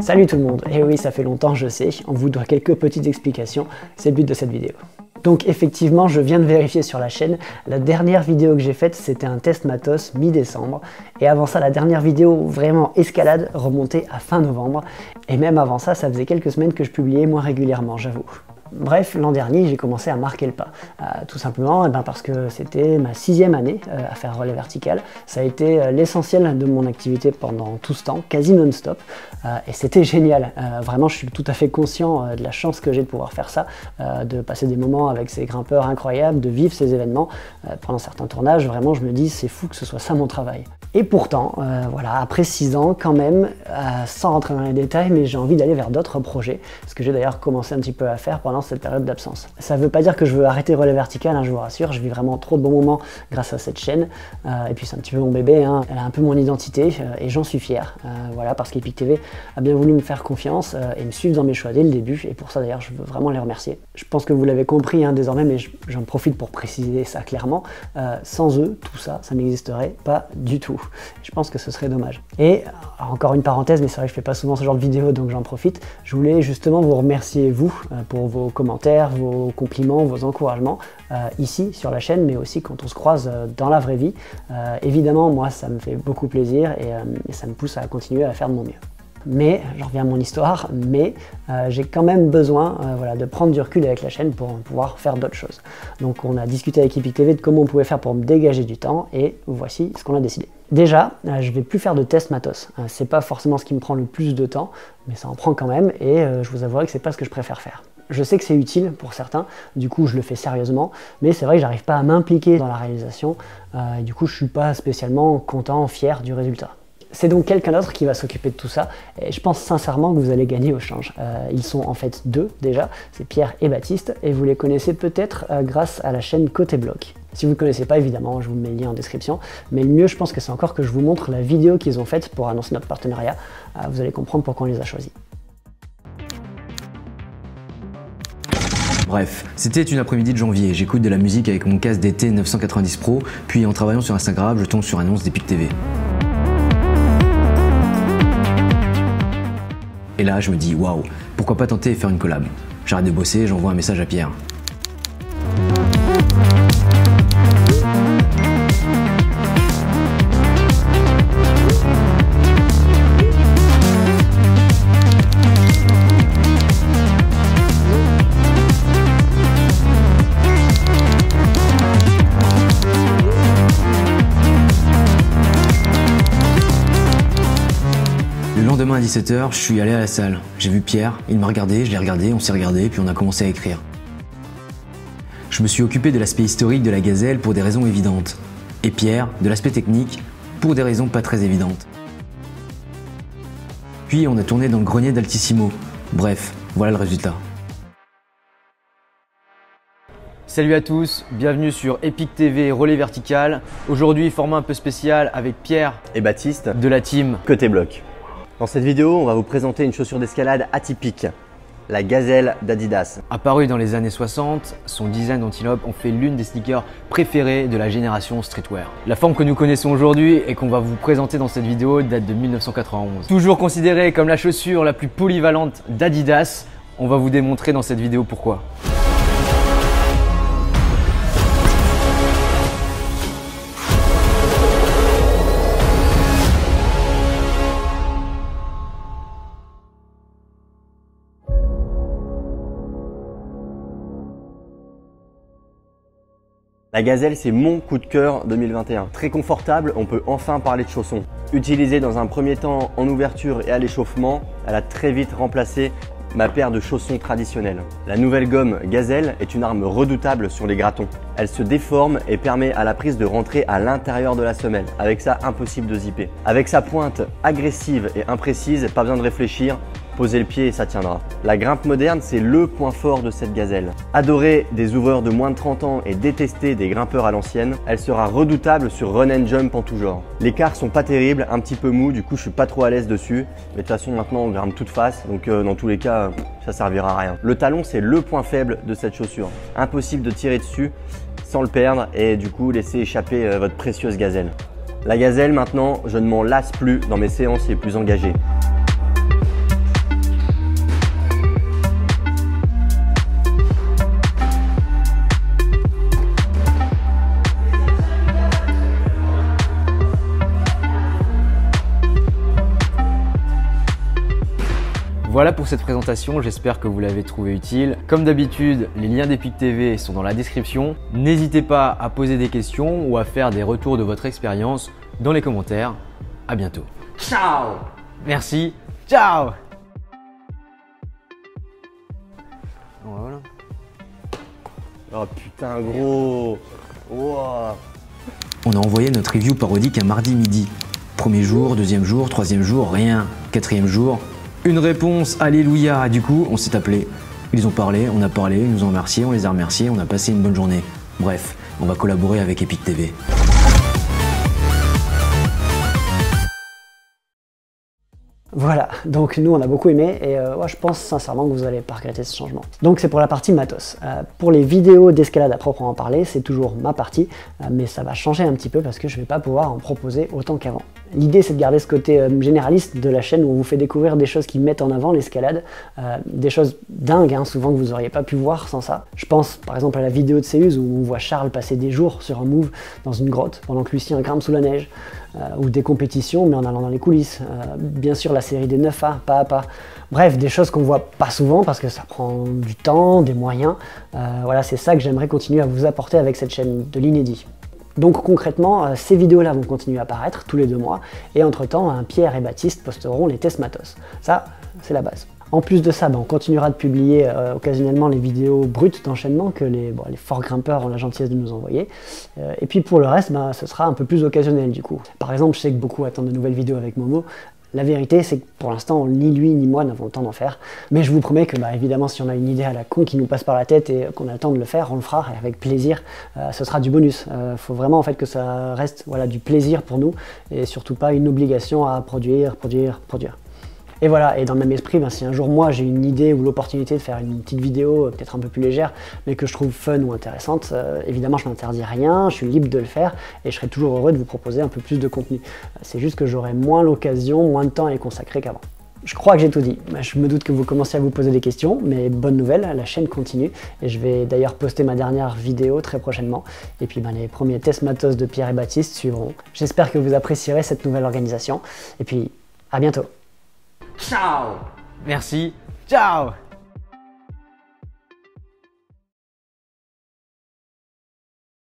Salut tout le monde, et oui ça fait longtemps je sais, on vous doit quelques petites explications, c'est le but de cette vidéo. Donc effectivement je viens de vérifier sur la chaîne, la dernière vidéo que j'ai faite c'était un test matos mi-décembre, et avant ça la dernière vidéo vraiment escalade remontait à fin novembre, et même avant ça ça faisait quelques semaines que je publiais moins régulièrement j'avoue. Bref, l'an dernier, j'ai commencé à marquer le pas. Tout simplement parce que c'était ma 6e année à faire relais vertical. Ça a été l'essentiel de mon activité pendant tout ce temps, quasi non-stop. Et c'était génial. Vraiment, je suis tout à fait conscient de la chance que j'ai de pouvoir faire ça, de passer des moments avec ces grimpeurs incroyables, de vivre ces événements. Pendant certains tournages, vraiment, je me dis, c'est fou que ce soit ça mon travail. Et pourtant, voilà, après 6 ans, quand même, sans rentrer dans les détails, mais j'ai envie d'aller vers d'autres projets, ce que j'ai d'ailleurs commencé un petit peu à faire pendant cette période d'absence. Ça ne veut pas dire que je veux arrêter relais vertical, hein, je vous rassure, je vis vraiment trop de bons moments grâce à cette chaîne, et puis c'est un petit peu mon bébé, hein. Elle a un peu mon identité, et j'en suis fier, voilà, parce qu'Epic TV a bien voulu me faire confiance et me suivre dans mes choix dès le début, et pour ça d'ailleurs je veux vraiment les remercier. Je pense que vous l'avez compris hein, désormais, mais j'en profite pour préciser ça clairement, sans eux, tout ça, ça n'existerait pas du tout. Je pense que ce serait dommage. Et encore une parenthèse, mais c'est vrai que je fais pas souvent ce genre de vidéo, donc j'en profite. Je voulais justement vous remercier, vous, pour vos commentaires, vos compliments, vos encouragements, ici sur la chaîne, mais aussi quand on se croise dans la vraie vie. Évidemment, moi, ça me fait beaucoup plaisir et ça me pousse à continuer à faire de mon mieux. Mais, j'en reviens à mon histoire, mais j'ai quand même besoin voilà, de prendre du recul avec la chaîne pour pouvoir faire d'autres choses. Donc on a discuté avec Epic TV de comment on pouvait faire pour me dégager du temps, et voici ce qu'on a décidé. Déjà, je vais plus faire de tests matos. C'est pas forcément ce qui me prend le plus de temps, mais ça en prend quand même, et je vous avouerai que c'est pas ce que je préfère faire. Je sais que c'est utile pour certains, du coup je le fais sérieusement, mais c'est vrai que j'arrive pas à m'impliquer dans la réalisation, et du coup je suis pas spécialement content, fier du résultat. C'est donc quelqu'un d'autre qui va s'occuper de tout ça, et je pense sincèrement que vous allez gagner au change. Ils sont en fait deux déjà, c'est Pierre et Baptiste, et vous les connaissez peut-être grâce à la chaîne Côté Bloc. Si vous ne connaissez pas, évidemment, je vous mets le lien en description, mais le mieux je pense que c'est encore que je vous montre la vidéo qu'ils ont faite pour annoncer notre partenariat. Vous allez comprendre pourquoi on les a choisis. Bref, c'était une après-midi de janvier, j'écoute de la musique avec mon casque DT 990 Pro, puis en travaillant sur Instagram, je tombe sur l'annonce d'Epic TV. Et là, je me dis, waouh, pourquoi pas tenter et faire une collab? J'arrête de bosser, j'envoie un message à Pierre. Le lendemain à 17 h, je suis allé à la salle. J'ai vu Pierre, il m'a regardé, je l'ai regardé, on s'est regardé, puis on a commencé à écrire. Je me suis occupé de l'aspect historique de la gazelle pour des raisons évidentes. Et Pierre, de l'aspect technique, pour des raisons pas très évidentes. Puis on a tourné dans le grenier d'Altissimo. Bref, voilà le résultat. Salut à tous, bienvenue sur Epic TV Relais Vertical. Aujourd'hui, format un peu spécial avec Pierre et Baptiste de la team Côté Bloc. Dans cette vidéo, on va vous présenter une chaussure d'escalade atypique, la Gazelle d'Adidas. Apparu dans les années 60, son design d'antilope en fait l'une des sneakers préférées de la génération streetwear. La forme que nous connaissons aujourd'hui et qu'on va vous présenter dans cette vidéo date de 1991. Toujours considérée comme la chaussure la plus polyvalente d'Adidas, on va vous démontrer dans cette vidéo pourquoi. La Gazelle, c'est mon coup de cœur 2021. Très confortable, on peut enfin parler de chaussons. Utilisée dans un premier temps en ouverture et à l'échauffement, elle a très vite remplacé ma paire de chaussons traditionnels. La nouvelle gomme Gazelle est une arme redoutable sur les gratons. Elle se déforme et permet à la prise de rentrer à l'intérieur de la semelle. Avec ça, impossible de zipper. Avec sa pointe agressive et imprécise, pas besoin de réfléchir. Posez le pied et ça tiendra. La grimpe moderne, c'est le point fort de cette gazelle. Adorée des ouvreurs de moins de 30 ans et détestée des grimpeurs à l'ancienne, elle sera redoutable sur run and jump en tout genre. Les quarts sont pas terribles, un petit peu mou, du coup je suis pas trop à l'aise dessus. Mais de toute façon maintenant on grimpe toute face, donc dans tous les cas ça servira à rien. Le talon, c'est le point faible de cette chaussure. Impossible de tirer dessus sans le perdre et du coup laisser échapper votre précieuse gazelle. La gazelle maintenant, je ne m'en lasse plus dans mes séances les plus engagées. Voilà pour cette présentation, j'espère que vous l'avez trouvé utile. Comme d'habitude, les liens d'Epic TV sont dans la description. N'hésitez pas à poser des questions ou à faire des retours de votre expérience dans les commentaires. À bientôt. Ciao! Merci, ciao! Voilà. Oh putain gros. Wow. On a envoyé notre review parodique un mardi midi. Premier jour, deuxième jour, troisième jour, rien. Quatrième jour, une réponse, alléluia. Du coup, on s'est appelé. Ils ont parlé, on a parlé, ils nous ont remercié, on les a remerciés, on a passé une bonne journée. Bref, on va collaborer avec Epic TV. Voilà, donc nous on a beaucoup aimé et ouais, je pense sincèrement que vous n'allez pas regretter ce changement. Donc c'est pour la partie matos. Pour les vidéos d'escalade à proprement parler, c'est toujours ma partie, mais ça va changer un petit peu parce que je ne vais pas pouvoir en proposer autant qu'avant. L'idée c'est de garder ce côté généraliste de la chaîne où on vous fait découvrir des choses qui mettent en avant l'escalade, des choses dingues hein, souvent que vous n'auriez pas pu voir sans ça. Je pense par exemple à la vidéo de Céuse où on voit Charles passer des jours sur un move dans une grotte pendant que Lucien grimpe sous la neige, ou des compétitions mais en allant dans les coulisses. Bien sûr la série des 9A, pas à pas. Bref, des choses qu'on voit pas souvent parce que ça prend du temps, des moyens. Voilà, c'est ça que j'aimerais continuer à vous apporter avec cette chaîne, de l'inédit. Donc concrètement, ces vidéos-là vont continuer à apparaître tous les 2 mois et entre-temps, Pierre et Baptiste posteront les tests matos. Ça, c'est la base. En plus de ça, on continuera de publier occasionnellement les vidéos brutes d'enchaînement que les forts grimpeurs ont la gentillesse de nous envoyer. Et puis pour le reste, ce sera un peu plus occasionnel du coup. Par exemple, je sais que beaucoup attendent de nouvelles vidéos avec Momo. La vérité, c'est que pour l'instant, ni lui ni moi n'avons le temps d'en faire. Mais je vous promets que, évidemment, si on a une idée à la con qui nous passe par la tête et qu'on a le temps de le faire, on le fera et avec plaisir. Ce sera du bonus. Faut vraiment en fait que ça reste du plaisir pour nous et surtout pas une obligation à produire. Et voilà, et dans le même esprit, si un jour moi j'ai une idée ou l'opportunité de faire une petite vidéo peut-être un peu plus légère, mais que je trouve fun ou intéressante, évidemment je n'interdis rien, je suis libre de le faire et je serai toujours heureux de vous proposer un peu plus de contenu. C'est juste que j'aurai moins l'occasion, moins de temps à y consacrer qu'avant. Je crois que j'ai tout dit. Je me doute que vous commencez à vous poser des questions, mais bonne nouvelle, la chaîne continue et je vais d'ailleurs poster ma dernière vidéo très prochainement. Et puis les premiers tests matos de Pierre et Baptiste suivront. J'espère que vous apprécierez cette nouvelle organisation et puis à bientôt. Ciao! Merci, ciao!